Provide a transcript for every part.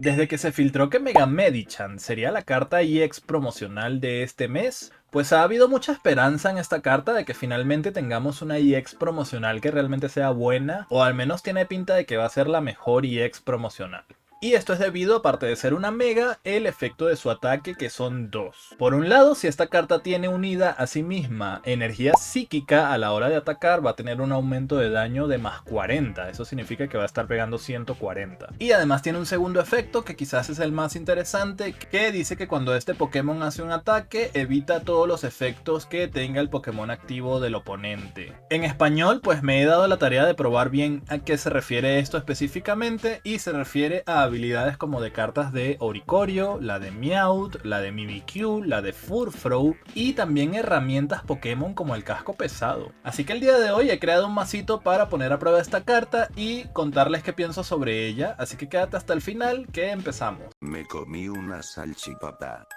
Desde que se filtró que Mega Medichan sería la carta EX promocional de este mes, pues ha habido mucha esperanza en esta carta de que finalmente tengamos una EX promocional que realmente sea buena, o al menos tiene pinta de que va a ser la mejor EX promocional. Y esto es debido, aparte de ser una mega, el efecto de su ataque, que son dos. Por un lado, si esta carta tiene unida a sí misma energía psíquica a la hora de atacar, va a tener un aumento de daño de más 40. Eso significa que va a estar pegando 140. Y además tiene un segundo efecto, que quizás es el más interesante, que dice que cuando este Pokémon hace un ataque, evita todos los efectos que tenga el Pokémon activo del oponente. En español, pues me he dado la tarea de probar bien a qué se refiere esto específicamente, y se refiere a habilidades como de cartas de Oricorio, la de Meowth, la de Mimikyu, la de Furfrou y también herramientas Pokémon como el casco pesado. Así que el día de hoy he creado un masito para poner a prueba esta carta y contarles qué pienso sobre ella, así que quédate hasta el final que empezamos. Me comí una salchipapa.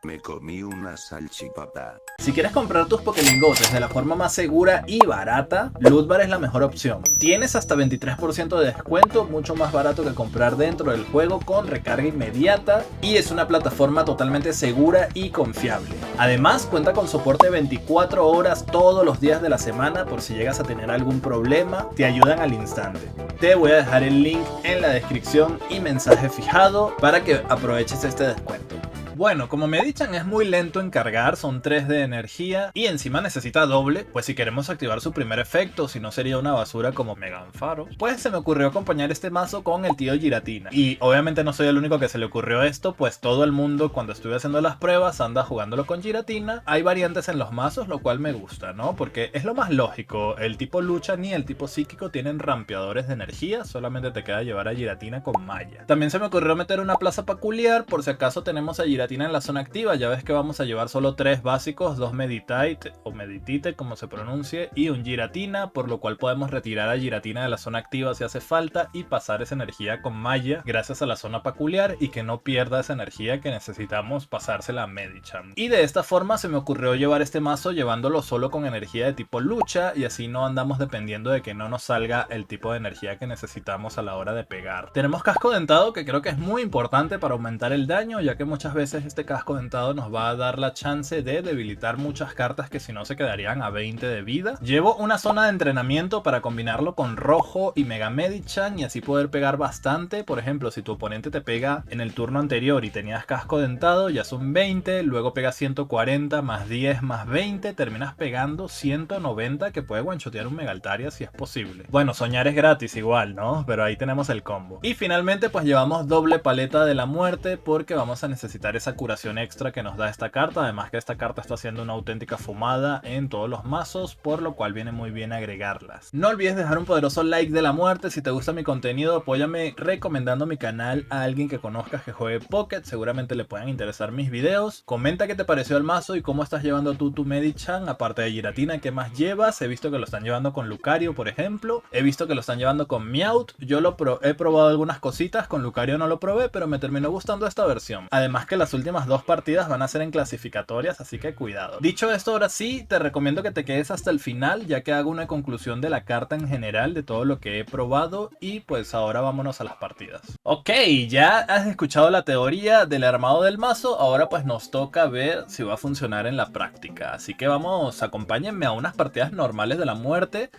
Me comí una salchipapa. Si quieres comprar tus Pokélingotes de la forma más segura y barata, Lootbar es la mejor opción. Tienes hasta 23% de descuento, mucho más barato que comprar dentro del juego con recarga inmediata, y es una plataforma totalmente segura y confiable. Además, cuenta con soporte 24 horas todos los días de la semana por si llegas a tener algún problema, te ayudan al instante. Te voy a dejar el link en la descripción y mensaje fijado para que aproveches este descuento. Bueno, como Medichan es muy lento en cargar, son 3 de energía y encima necesita doble, pues si queremos activar su primer efecto, si no sería una basura como Meganfaro, pues se me ocurrió acompañar este mazo con el tío Giratina. Y obviamente no soy el único que se le ocurrió esto, pues todo el mundo cuando estuve haciendo las pruebas anda jugándolo con Giratina. Hay variantes en los mazos, lo cual me gusta, ¿no? Porque es lo más lógico, el tipo lucha ni el tipo psíquico tienen rampeadores de energía, solamente te queda llevar a Giratina con Maya. También se me ocurrió meter una plaza peculiar por si acaso tenemos a Giratina en la zona activa. Ya ves que vamos a llevar solo 3 básicos, 2 Meditite o Meditite como se pronuncie y un Giratina, por lo cual podemos retirar a Giratina de la zona activa si hace falta y pasar esa energía con Maya gracias a la zona peculiar y que no pierda esa energía que necesitamos pasársela a Medicham. Y de esta forma se me ocurrió llevar este mazo llevándolo solo con energía de tipo lucha, y así no andamos dependiendo de que no nos salga el tipo de energía que necesitamos a la hora de pegar. Tenemos casco dentado, que creo que es muy importante para aumentar el daño, ya que muchas veces este casco dentado nos va a dar la chance de debilitar muchas cartas que si no se quedarían a 20 de vida. Llevo una zona de entrenamiento para combinarlo con rojo y Mega Medichan y así poder pegar bastante. Por ejemplo, si tu oponente te pega en el turno anterior y tenías casco dentado, ya son 20, luego pegas 140 más 10 más 20, terminas pegando 190, que puede one-shotear un Mega Altaria si es posible. Bueno, soñar es gratis igual, ¿no? Pero ahí tenemos el combo. Y finalmente pues llevamos doble paleta de la muerte, porque vamos a necesitar esa curación extra que nos da esta carta. Además que esta carta está haciendo una auténtica fumada en todos los mazos, por lo cual viene muy bien agregarlas. No olvides dejar un poderoso like de la muerte. Si te gusta mi contenido, apóyame recomendando mi canal a alguien que conozcas que juegue Pocket, seguramente le puedan interesar mis videos. Comenta qué te pareció el mazo y cómo estás llevando tú tu Medichan, aparte de Giratina, qué más llevas. He visto que lo están llevando con Lucario, por ejemplo. He visto que lo están llevando con Meowth. Yo he probado algunas cositas, con Lucario no lo probé, pero me terminó gustando esta versión. Además que las últimas 2 partidas van a ser en clasificatorias, así que cuidado. Dicho esto, ahora sí, te recomiendo que te quedes hasta el final, ya que hago una conclusión de la carta en general, de todo lo que he probado, y pues ahora vámonos a las partidas. Ok, ya has escuchado la teoría del armado del mazo, ahora pues nos toca ver si va a funcionar en la práctica. Así que vamos, acompáñenme a unas partidas normales de la muerte.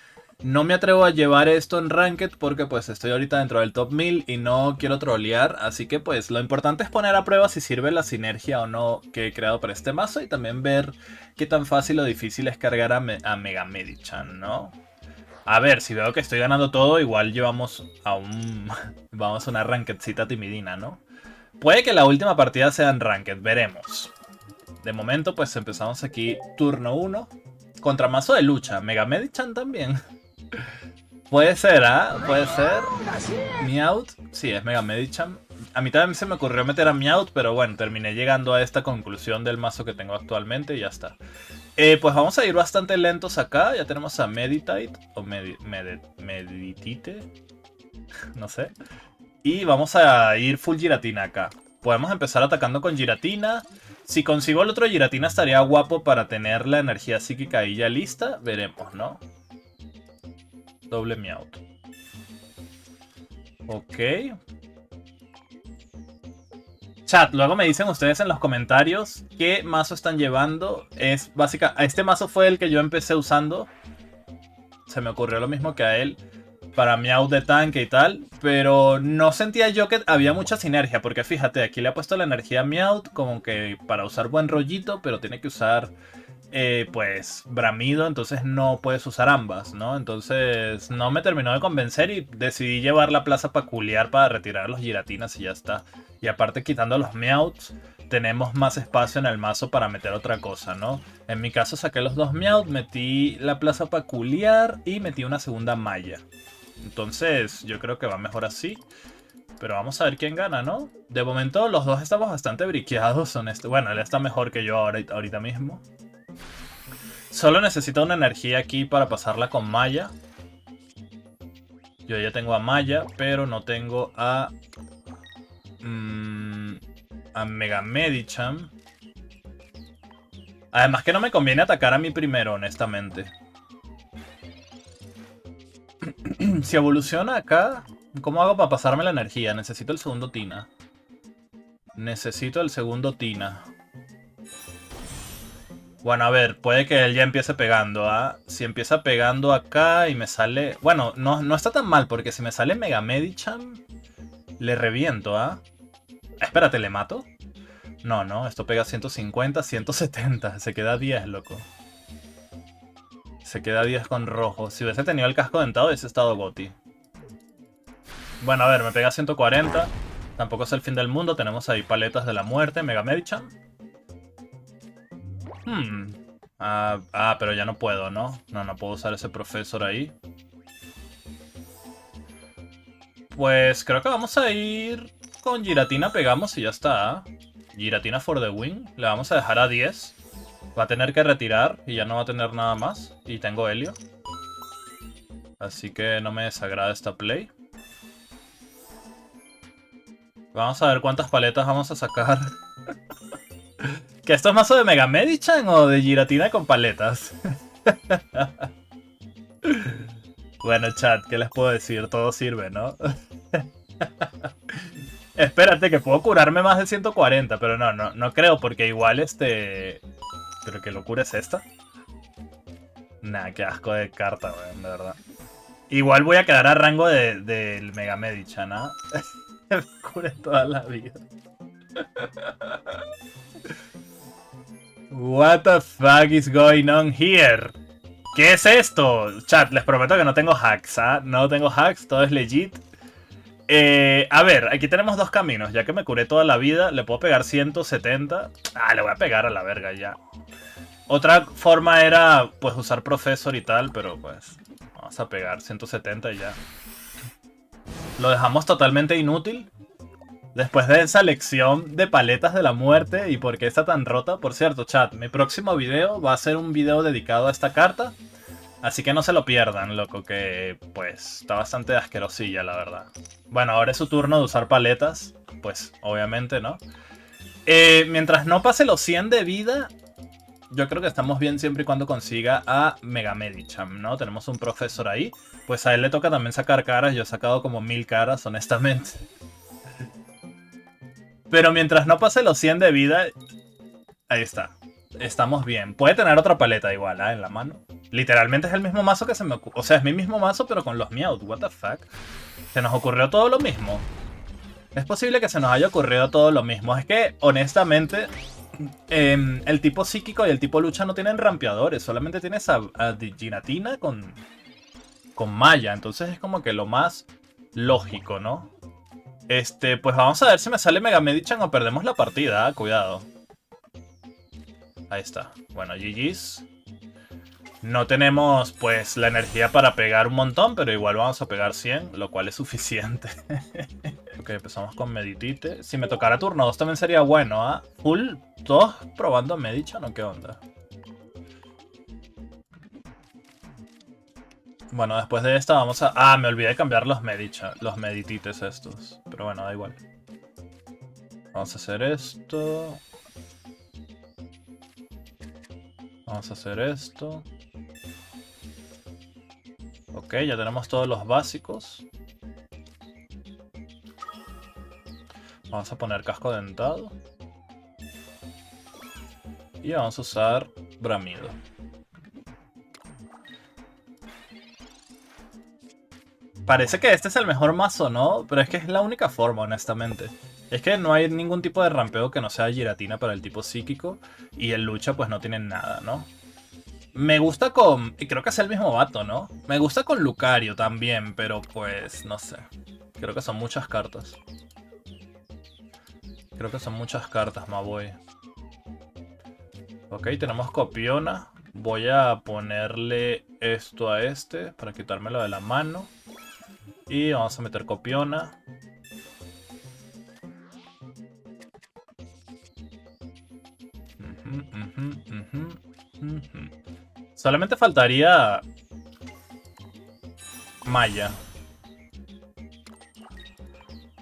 No me atrevo a llevar esto en Ranked porque pues estoy ahorita dentro del top 1000 y no quiero trolear, así que pues lo importante es poner a prueba si sirve la sinergia o no que he creado para este mazo, y también ver qué tan fácil o difícil es cargar a Mega Medichan, ¿no? A ver, si veo que estoy ganando todo, igual llevamos a un... vamos a una Rankedcita timidina, ¿no? Puede que la última partida sea en Ranked, veremos. De momento pues empezamos aquí turno 1. Contra mazo de lucha, Mega Medichan también. Puede ser, ¿ah? Puede ser. Meowth. Sí, es Mega Medichan. A mí también se me ocurrió meter a Meowth, pero bueno, terminé llegando a esta conclusión del mazo que tengo actualmente y ya está. Pues vamos a ir bastante lentos acá. Ya tenemos a Meditite. O Meditite. No sé. Y vamos a ir full Giratina acá. Podemos empezar atacando con Giratina. Si consigo el otro Giratina estaría guapo para tener la energía psíquica ahí ya lista. Veremos, ¿no? Doble Meowth. Ok. Chat, luego me dicen ustedes en los comentarios qué mazo están llevando. Es básicamente, este mazo fue el que yo empecé usando. Se me ocurrió lo mismo que a él para Meowth de tanque y tal, pero no sentía yo que había mucha sinergia, porque fíjate, aquí le ha puesto la energía a Meowth como que para usar buen rollito, pero tiene que usar pues bramido, entonces no puedes usar ambas, ¿no? Entonces no me terminó de convencer y decidí llevar la plaza peculiar para retirar los giratinas y ya está. Y aparte quitando los Meowths, tenemos más espacio en el mazo para meter otra cosa, ¿no? En mi caso saqué los dos Meowth, metí la plaza peculiar y metí una segunda malla. Entonces yo creo que va mejor así. Pero vamos a ver quién gana, ¿no? De momento los dos estamos bastante briqueados. Bueno, él está mejor que yo ahorita mismo. Solo necesito una energía aquí para pasarla con Maya. Yo ya tengo a Maya, pero no tengo a Mega Medicham. Además que no me conviene atacar a mí primero, honestamente. Si evoluciona acá, ¿cómo hago para pasarme la energía? Necesito el segundo Tina. Necesito el segundo Tina. Bueno, a ver, puede que él ya empiece pegando, ¿ah? Si empieza pegando acá y me sale... Bueno, no está tan mal, porque si me sale Mega Medicham, le reviento, ¿ah? Espérate, ¿le mato? No, esto pega 150, 170. Se queda 10, loco. Se queda 10 con rojo. Si hubiese tenido el casco dentado, hubiese estado Goti. Bueno, a ver, me pega 140. Tampoco es el fin del mundo. Tenemos ahí paletas de la muerte, Mega Medicham. Pero ya no puedo, ¿no? No puedo usar ese profesor ahí. Pues creo que vamos a ir con Giratina, pegamos y ya está. Giratina for the win. Le vamos a dejar a 10. Va a tener que retirar y ya no va a tener nada más. Y tengo Helio. Así que no me desagrada esta play. Vamos a ver cuántas paletas vamos a sacar. ¿Que esto es mazo de Mega Medichan o de Giratina con paletas? Bueno, chat, ¿qué les puedo decir? Todo sirve, ¿no? Espérate, que puedo curarme más de 140, pero no creo, porque igual ¿Pero qué locura es esta? Nah, qué asco de carta, weón, de verdad. Igual voy a quedar a rango del Mega Medichan, ¿ah? Me cure toda la vida. What the fuck is going on here? ¿Qué es esto? Chat, les prometo que no tengo hacks, ¿ah? No tengo hacks, todo es legit. A ver, aquí tenemos dos caminos. Ya que me curé toda la vida, le puedo pegar 170. Le voy a pegar a la verga ya. Otra forma era, pues, usar Professor y tal, pero pues... Vamos a pegar 170 y ya. Lo dejamos totalmente inútil. Después de esa lección de paletas de la muerte y por qué está tan rota. Por cierto, chat, mi próximo video va a ser un video dedicado a esta carta. Así que no se lo pierdan, loco, que pues está bastante asquerosilla, la verdad. Bueno, ahora es su turno de usar paletas. Pues, obviamente, ¿no? Mientras no pase los 100 de vida, yo creo que estamos bien siempre y cuando consiga a Mega Medicham, ¿no? Tenemos un profesor ahí. Pues a él le toca también sacar caras. Yo he sacado como 1000 caras, honestamente. Pero mientras no pase los 100 de vida... Ahí está. Estamos bien. Puede tener otra paleta igual, en la mano. Literalmente es el mismo mazo que se me ocurrió. O sea, es mi mismo mazo, pero con los Meowth. What the fuck. Se nos ocurrió todo lo mismo. Es posible que se nos haya ocurrido todo lo mismo. Es que, honestamente, el tipo psíquico y el tipo lucha no tienen rampeadores. Solamente tienes a Giratina con Maya. Entonces es como que lo más lógico, ¿no? Pues vamos a ver si me sale Mega Medichan o perdemos la partida. Cuidado. Ahí está. Bueno, GG's. No tenemos, pues, la energía para pegar un montón, pero igual vamos a pegar 100, lo cual es suficiente. Ok, empezamos con Meditite. Si me tocara turno 2 también sería bueno, ¿ah? Full 2 probando Medichan, ¿o qué onda? Bueno, después de esta vamos a... me olvidé de cambiar los Meditites estos. Pero bueno, da igual. Vamos a hacer esto. Vamos a hacer esto. Ok, ya tenemos todos los básicos. Vamos a poner casco dentado. Y vamos a usar bramido. Parece que este es el mejor mazo, ¿no? Pero es que es la única forma, honestamente. Es que no hay ningún tipo de rampeo que no sea giratina para el tipo psíquico. Y el lucha pues no tiene nada, ¿no? Me gusta con... Y creo que es el mismo vato, ¿no? Me gusta con Lucario también, pero pues no sé. Creo que son muchas cartas. Creo que son muchas cartas, Maboy. Ok, tenemos Copiona. Voy a ponerle esto a este para quitármelo de la mano. Y vamos a meter Copiona. Solamente faltaría Maya.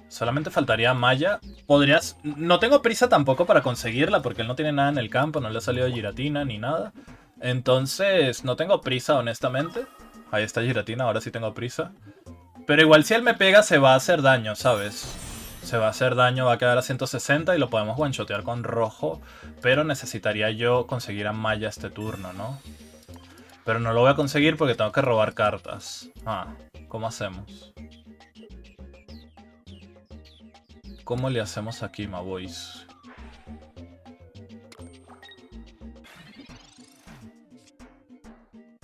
Solamente faltaría Maya. Podrías... No tengo prisa tampoco para conseguirla porque él no tiene nada en el campo. No le ha salido Giratina ni nada. Entonces no tengo prisa, honestamente. Ahí está Giratina, ahora sí tengo prisa. Pero igual si él me pega se va a hacer daño, ¿sabes? Se va a hacer daño, va a quedar a 160 y lo podemos one-shotear con rojo. Pero necesitaría yo conseguir a Maya este turno, ¿no? Pero no lo voy a conseguir porque tengo que robar cartas. ¿Cómo hacemos? ¿Cómo le hacemos aquí, Maboys?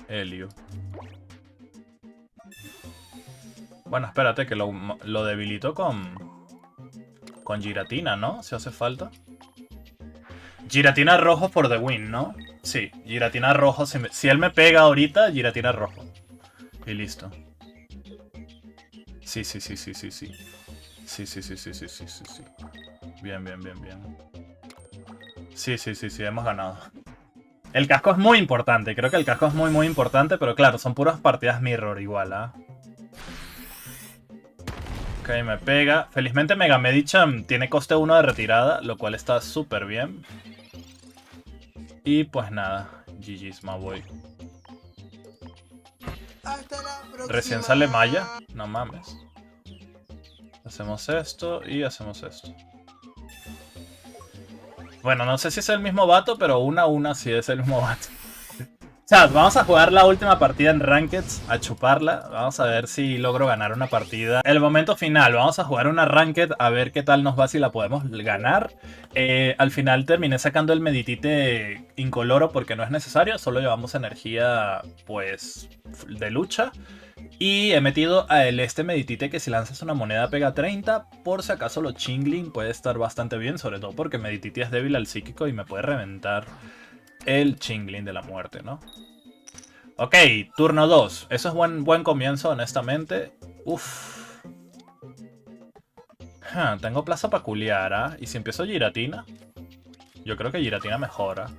Helio. Bueno, espérate que lo debilito con Giratina, ¿no? Si hace falta. Giratina rojo por the win, ¿no? Sí, Giratina rojo. Si él me pega ahorita, Giratina rojo. Y listo. Sí. Sí. Bien. Sí, hemos ganado. El casco es muy importante. Creo que el casco es muy importante, pero claro, son puras partidas mirror igual, ¿ah? Ok, me pega. Felizmente Mega Medicham tiene coste 1 de retirada, lo cual está súper bien. Y pues nada, GG's, my boy. Recién sale Maya, no mames. Hacemos esto y hacemos esto. Bueno, no sé si es el mismo vato, pero 1-1 sí es el mismo vato. Chat, vamos a jugar la última partida en Rankeds, a chuparla. Vamos a ver si logro ganar una partida. El momento final, vamos a jugar una Ranked, a ver qué tal nos va, si la podemos ganar. Al final terminé sacando el Meditite incoloro porque no es necesario, solo llevamos energía, pues, de lucha. Y he metido a este Meditite que si lanzas una moneda pega 30. Por si acaso lo Chingling puede estar bastante bien, sobre todo porque Meditite es débil al psíquico y me puede reventar el Chingling de la muerte, ¿no? Ok, turno 2. Eso es buen comienzo, honestamente. Uff. Tengo plaza peculiar, ¿ah? ¿Y si empiezo Giratina? Yo creo que Giratina mejora.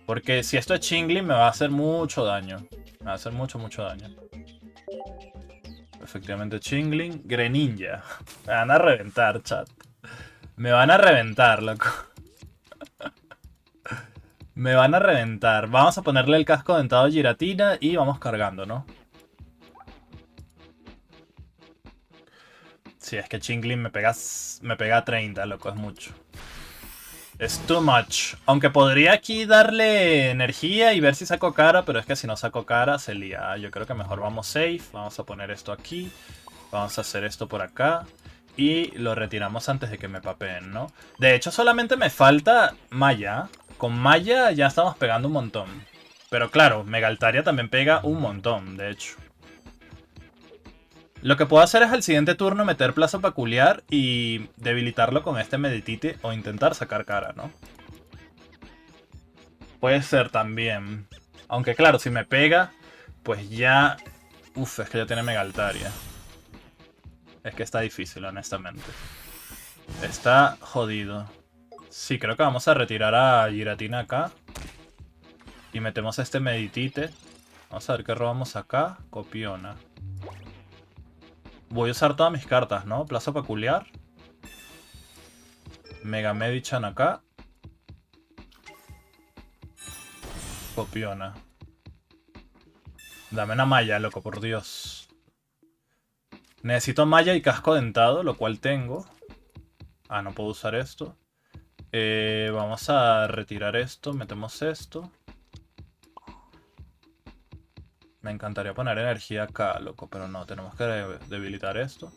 Porque si esto es Chingling me va a hacer mucho daño. Me va a hacer mucho daño. Efectivamente Chingling. Greninja. Me van a reventar, chat. Me van a reventar, loco. Me van a reventar. Vamos a ponerle el casco dentado a Giratina y vamos cargando, ¿no? Sí, es que Chingling me pega 30, loco, es mucho. Es too much. Aunque podría aquí darle energía y ver si saco cara, pero es que si no saco cara se lía. Yo creo que mejor vamos safe. Vamos a poner esto aquí. Vamos a hacer esto por acá. Y lo retiramos antes de que me papeen, ¿no? De hecho, solamente me falta Maya. Con Maya ya estamos pegando un montón. Pero claro, Megaltaria también pega un montón, de hecho. Lo que puedo hacer es al siguiente turno meter plazo peculiar y debilitarlo con este Meditite o intentar sacar cara, ¿no? Puede ser también. Aunque claro, si me pega, pues ya... Uf, es que ya tiene Megaltaria. Es que está difícil, honestamente. Está jodido. Sí, creo que vamos a retirar a Giratina acá. Y metemos este Meditite. Vamos a ver qué robamos acá. Copiona. Voy a usar todas mis cartas, ¿no? Plazo peculiar. Mega Medichan acá. Copiona. Dame una malla, loco, por Dios. Necesito malla y casco dentado, lo cual tengo. Ah, no puedo usar esto. Vamos a retirar esto. Metemos esto. Me encantaría poner energía acá, loco. Pero no, tenemos que debilitar esto.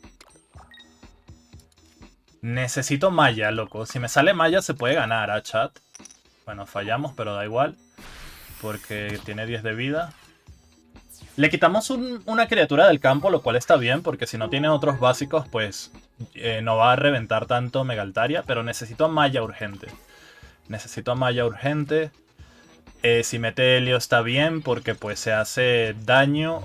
Necesito malla, loco. Si me sale malla se puede ganar, ¿ah, chat? Bueno, fallamos, pero da igual. Porque tiene 10 de vida. Le quitamos una criatura del campo, lo cual está bien, porque si no tiene otros básicos, pues no va a reventar tanto Megaltaria. Pero necesito a Maya urgente. Necesito a Maya urgente. Si mete Helio está bien, porque pues se hace daño.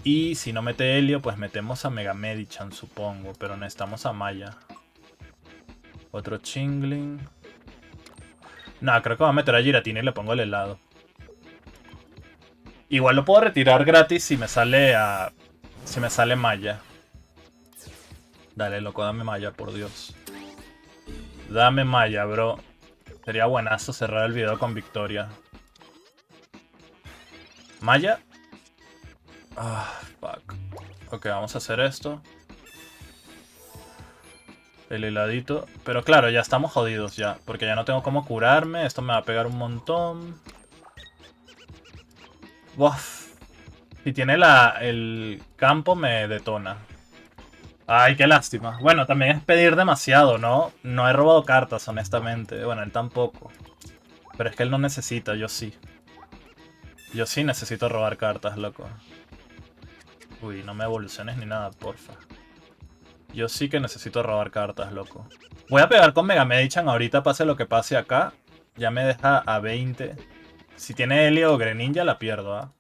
Y si no mete Helio, pues metemos a Mega Medichan, supongo. Pero necesitamos a Maya. Otro Chingling. No, creo que va a meter a Giratina y le pongo el helado. Igual lo puedo retirar gratis si me sale si me sale Maya. Dale, loco, dame Maya, por Dios. Dame Maya, bro. Sería buenazo cerrar el video con victoria. ¿Maya? Ah, fuck. Ok, vamos a hacer esto. El heladito. Pero claro, ya estamos jodidos ya. Porque ya no tengo cómo curarme. Esto me va a pegar un montón. Uf. Si tiene el campo me detona. Ay, qué lástima. Bueno, también es pedir demasiado, ¿no? No he robado cartas, honestamente. Bueno, él tampoco. Pero es que él no necesita, yo sí. Yo sí necesito robar cartas, loco. Uy, no me evoluciones ni nada, porfa. Yo sí que necesito robar cartas, loco. Voy a pegar con Mega Medichan ahorita, pase lo que pase acá. Ya me deja a 20. Si tiene Helio o Greninja, la pierdo, ¿ah?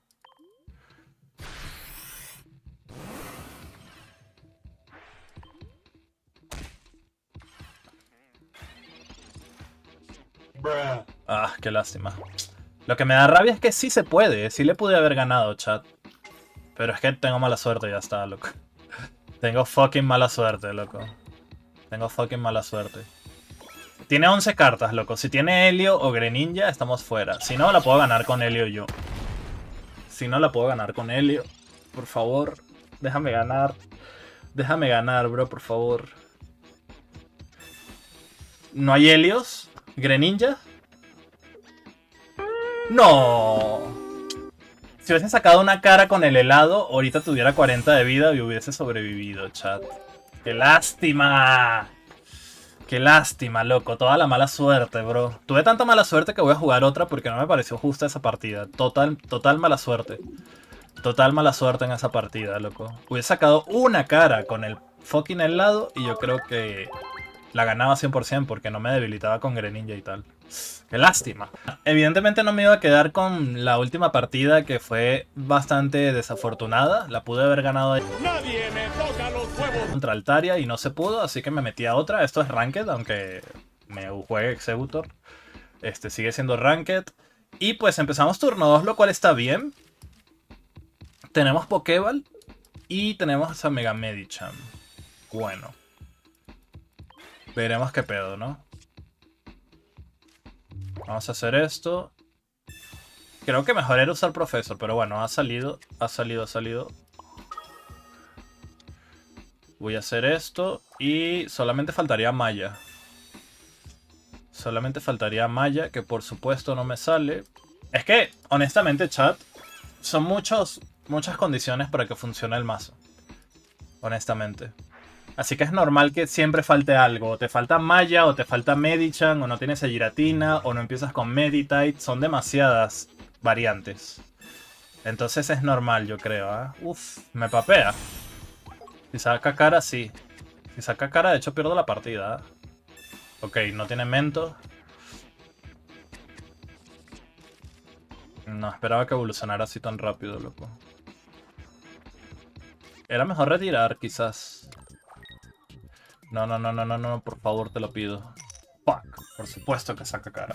Ah, qué lástima. Lo que me da rabia es que sí se puede. Sí le pude haber ganado, chat. Pero es que tengo mala suerte y ya está, loco. Tengo fucking mala suerte, loco. Tengo fucking mala suerte. Tiene 11 cartas, loco. Si tiene Helio o Greninja, estamos fuera. Si no, la puedo ganar con Helio yo. Si no, la puedo ganar con Helio. Por favor, déjame ganar. Déjame ganar, bro, por favor. ¿No hay Helios? ¿Greninja? ¡No! Si hubiese sacado una cara con el helado, ahorita tuviera 40 de vida y hubiese sobrevivido, chat. ¡Qué lástima! ¡Qué lástima, loco! Toda la mala suerte, bro. Tuve tanta mala suerte que voy a jugar otra porque no me pareció justa esa partida. Total mala suerte. Total mala suerte en esa partida, loco. Hubiese sacado una cara con el fucking helado y yo creo que la ganaba 100% porque no me debilitaba con Greninja y tal. ¡Qué lástima! Evidentemente no me iba a quedar con la última partida que fue bastante desafortunada. La pude haber ganado ahí. Nadie me toca los huevos. Contra Altaria y no se pudo, así que me metí a otra. Esto es Ranked, aunque me juegue Executor. Sigue siendo Ranked. Y pues empezamos turno 2, lo cual está bien. Tenemos Pokéball y tenemos a Mega Medichan. Bueno. Veremos qué pedo, ¿no? Vamos a hacer esto. Creo que mejor era usar Profesor, pero bueno, ha salido. Voy a hacer esto y solamente faltaría Maya. Solamente faltaría Maya, que por supuesto no me sale. Es que, honestamente, chat, son muchas condiciones para que funcione el mazo. Honestamente. Así que es normal que siempre falte algo. O te falta Maya, o te falta Medichan, o no tienes a Giratina, o no empiezas con Meditite. Son demasiadas variantes. Entonces es normal, yo creo, ¿eh? Uf, me papea. Si saca cara, sí. Si saca cara, de hecho pierdo la partida, ¿eh? Ok, no tiene Mento. No esperaba que evolucionara así tan rápido, loco. Era mejor retirar, quizás. No, por favor, te lo pido. Fuck, por supuesto que saca cara.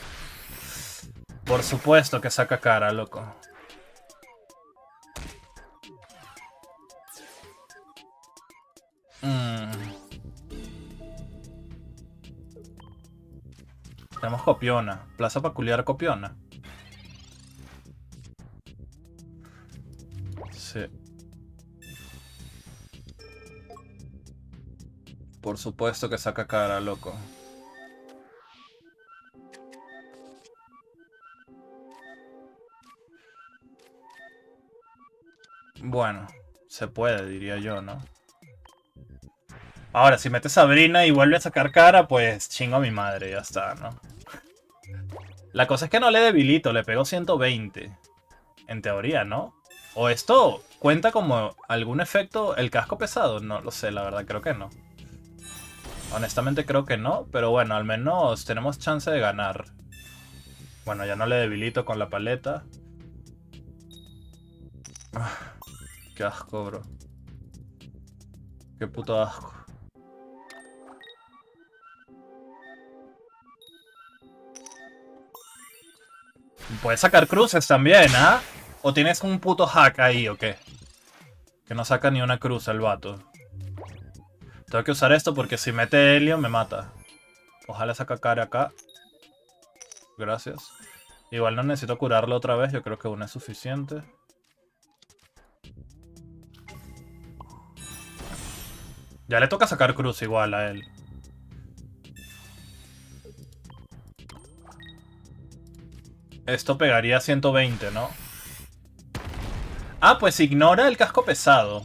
Por supuesto que saca cara, loco. Tenemos Copiona. Plaza peculiar Copiona. Sí. Por supuesto que saca cara, loco. Bueno, se puede, diría yo, ¿no? Ahora, si metes Sabrina y vuelve a sacar cara, pues chingo a mi madre, ya está, ¿no? La cosa es que no le debilito, le pego 120. En teoría, ¿no? ¿O esto cuenta como algún efecto el casco pesado? No lo sé, la verdad, creo que no. Honestamente creo que no, pero bueno, al menos tenemos chance de ganar. Bueno, ya no le debilito con la paleta. Qué asco, bro. Qué puto asco. Puedes sacar cruces también, ¿ah? ¿O tienes un puto hack ahí o qué? Que no saca ni una cruz el vato. Tengo que usar esto porque si mete helio me mata. Ojalá saca cara acá. Gracias. Igual no necesito curarlo otra vez, yo creo que una es suficiente. Ya le toca sacar cruz igual a él. Esto pegaría 120, ¿no? Ah, pues ignora el casco pesado.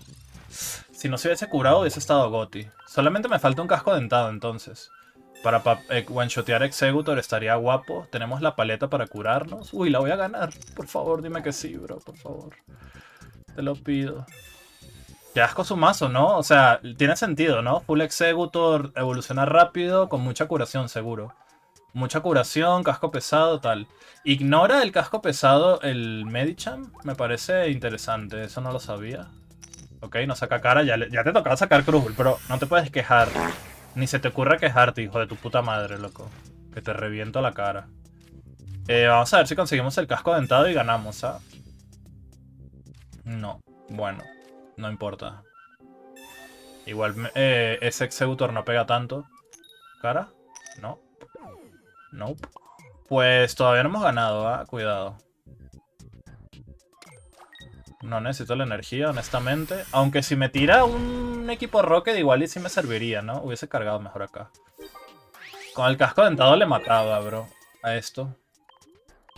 Si no se hubiese curado hubiese estado Goti. Solamente me falta un casco dentado entonces. Para one-shotear Executor estaría guapo. Tenemos la paleta para curarnos. Uy, la voy a ganar. Por favor, dime que sí, bro. Por favor. Te lo pido. Qué asco su mazo, ¿no? O sea, tiene sentido, ¿no? Full Executor, evoluciona rápido, con mucha curación seguro. Mucha curación, casco pesado, tal. Ignora el casco pesado el Medicham. Me parece interesante, eso no lo sabía. Ok, no saca cara, ya te tocaba sacar cruz, pero no te puedes quejar. Ni se te ocurra quejarte, hijo de tu puta madre, loco. Que te reviento la cara. Vamos a ver si conseguimos el casco dentado y ganamos, ¿ah? No, bueno, no importa. Igual ese Executor no pega tanto. ¿Cara? No. Nope. Pues todavía no hemos ganado, ¿ah? Cuidado. No necesito la energía, honestamente. Aunque si me tira un equipo Rocket, igual y sí me serviría, ¿no? Hubiese cargado mejor acá. Con el casco dentado le mataba, bro. A esto.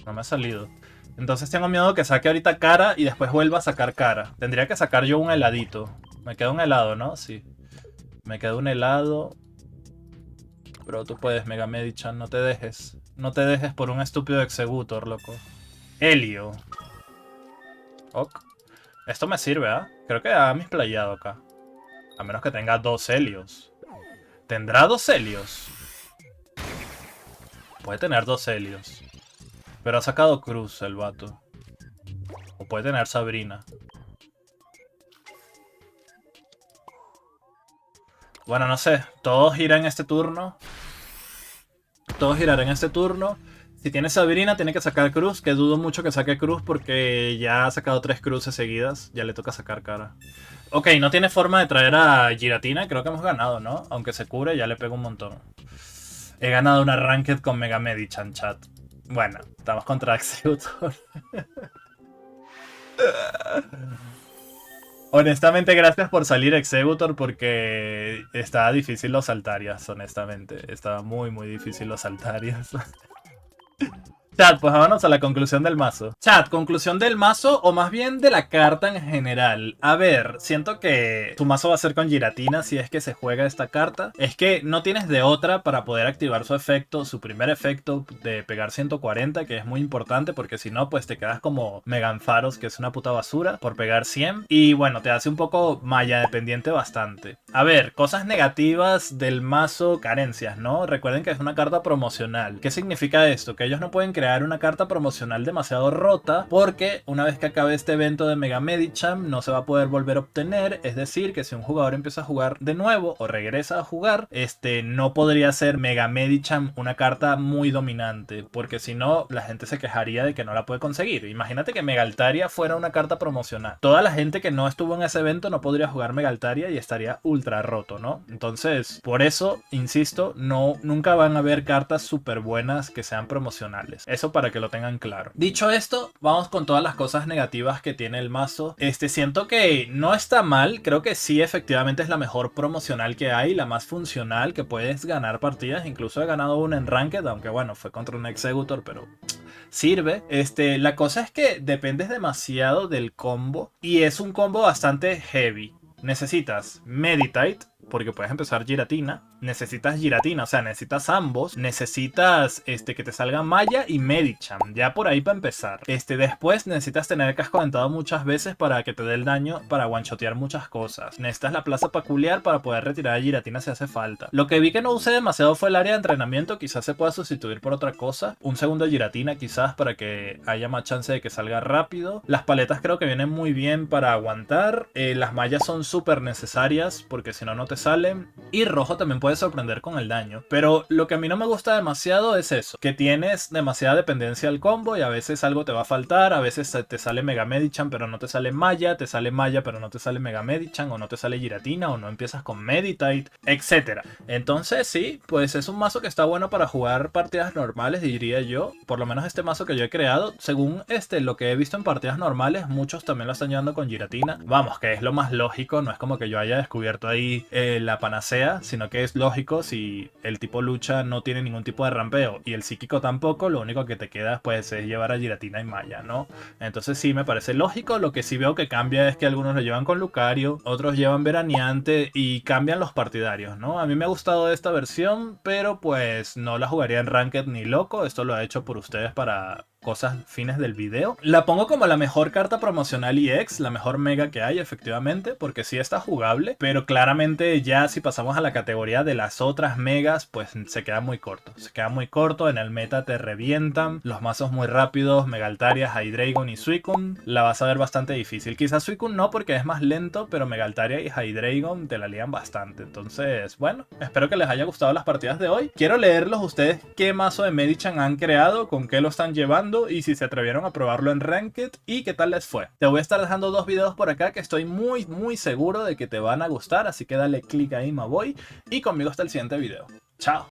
No me ha salido. Entonces tengo miedo que saque ahorita cara y después vuelva a sacar cara. Tendría que sacar yo un heladito. Me queda un helado, ¿no? Sí. Me queda un helado. Bro, tú puedes, Mega Medichan. No te dejes. No te dejes por un estúpido Executor, loco. Helio. Ok. Esto me sirve, ¿ah? Creo que ha misplayado acá. A menos que tenga 2 helios. ¿Tendrá 2 helios? Puede tener 2 helios. Pero ha sacado cruz el vato. O puede tener Sabrina. Bueno, no sé. Todo gira en este turno. Todo girará en este turno. Si tiene Sabrina, tiene que sacar cruz. Que dudo mucho que saque cruz porque ya ha sacado 3 cruces seguidas. Ya le toca sacar cara. Ok, no tiene forma de traer a Giratina. Creo que hemos ganado, ¿no? Aunque se cure, ya le pego un montón. He ganado una Ranked con Mega Medichan, chat. Bueno, estamos contra Executor. Honestamente, gracias por salir Executor porque estaba difícil los Altarias, honestamente. Estaba muy, muy difícil los Altarias. Chat, pues vámonos a la conclusión del mazo. Chat, conclusión del mazo o más bien de la carta en general. A ver, siento que tu mazo va a ser con Giratina si es que se juega esta carta. Es que no tienes de otra para poder activar su efecto, su primer efecto de pegar 140, que es muy importante porque si no, pues te quedas como Meganfaros, que es una puta basura, por pegar 100. Y bueno, te hace un poco malla dependiente bastante. A ver, cosas negativas del mazo, carencias, ¿no? Recuerden que es una carta promocional. ¿Qué significa esto? Que ellos no pueden crear una carta promocional demasiado rota porque una vez que acabe este evento de Mega Medicham no se va a poder volver a obtener, es decir que si un jugador empieza a jugar de nuevo o regresa a jugar, no podría ser Mega Medicham una carta muy dominante porque si no la gente se quejaría de que no la puede conseguir. Imagínate que Mega Altaria fuera una carta promocional, toda la gente que no estuvo en ese evento no podría jugar Mega Altaria y estaría ultra roto, ¿no? Entonces, por eso, insisto, nunca van a haber cartas súper buenas que sean promocionales. Eso para que lo tengan claro. Dicho esto, vamos con todas las cosas negativas que tiene el mazo. Siento que no está mal, creo que sí efectivamente es la mejor promocional que hay, la más funcional, que puedes ganar partidas, incluso he ganado una en Ranked, aunque bueno, fue contra un Executor, pero sirve. La cosa es que dependes demasiado del combo y es un combo bastante heavy. Necesitas Meditate, porque puedes empezar Giratina. Necesitas Giratina, o sea, necesitas ambos. Necesitas que te salga Maya y Medicham, ya por ahí para empezar. Después necesitas tener casco dentado muchas veces para que te dé el daño para one-shotear muchas cosas. Necesitas la plaza peculiar para poder retirar a Giratina si hace falta. Lo que vi que no usé demasiado fue el área de entrenamiento, quizás se pueda sustituir por otra cosa. Un segundo de Giratina quizás para que haya más chance de que salga rápido. Las paletas creo que vienen muy bien para aguantar. Las mallas son súper necesarias porque si no, no te salen. Y rojo también puede sorprender con el daño. Pero lo que a mí no me gusta demasiado es eso, que tienes demasiada dependencia al combo y a veces algo te va a faltar. A veces te sale Mega Medicham pero no te sale Maya, te sale Maya pero no te sale Mega Medicham, o no te sale Giratina, o no empiezas con Meditate, etc. Entonces sí, pues es un mazo que está bueno para jugar partidas normales, diría yo. Por lo menos este mazo que yo he creado, según lo que he visto en partidas normales, muchos también lo están llevando con Giratina. Vamos, que es lo más lógico, no es como que yo haya descubierto ahí la panacea, sino que es lógico. Si el tipo lucha no tiene ningún tipo de rampeo y el psíquico tampoco, lo único que te queda pues es llevar a Giratina y Maya, ¿no? Entonces sí me parece lógico. Lo que sí veo que cambia es que algunos lo llevan con Lucario, otros llevan Veraneante y cambian los partidarios, ¿no? A mí me ha gustado esta versión, pero pues no la jugaría en Ranked ni loco. Esto lo he hecho por ustedes para cosas fines del video. La pongo como la mejor carta promocional EX, la mejor mega que hay efectivamente, porque sí está jugable, pero claramente ya si pasamos a la categoría de las otras megas, pues se queda muy corto. Se queda muy corto, en el meta te revientan los mazos muy rápidos, Megaltaria, Hydreigon y Suicune, la vas a ver bastante difícil. Quizás Suicune no porque es más lento, pero Megaltaria y Hydreigon te la lían bastante. Entonces, bueno, espero que les haya gustado las partidas de hoy. Quiero leerlos ustedes qué mazo de Medicham han creado, con qué lo están llevando y si se atrevieron a probarlo en Ranked y qué tal les fue. Te voy a estar dejando dos videos por acá que estoy muy seguro de que te van a gustar, así que dale click ahí, me voy, y conmigo hasta el siguiente video. Chao.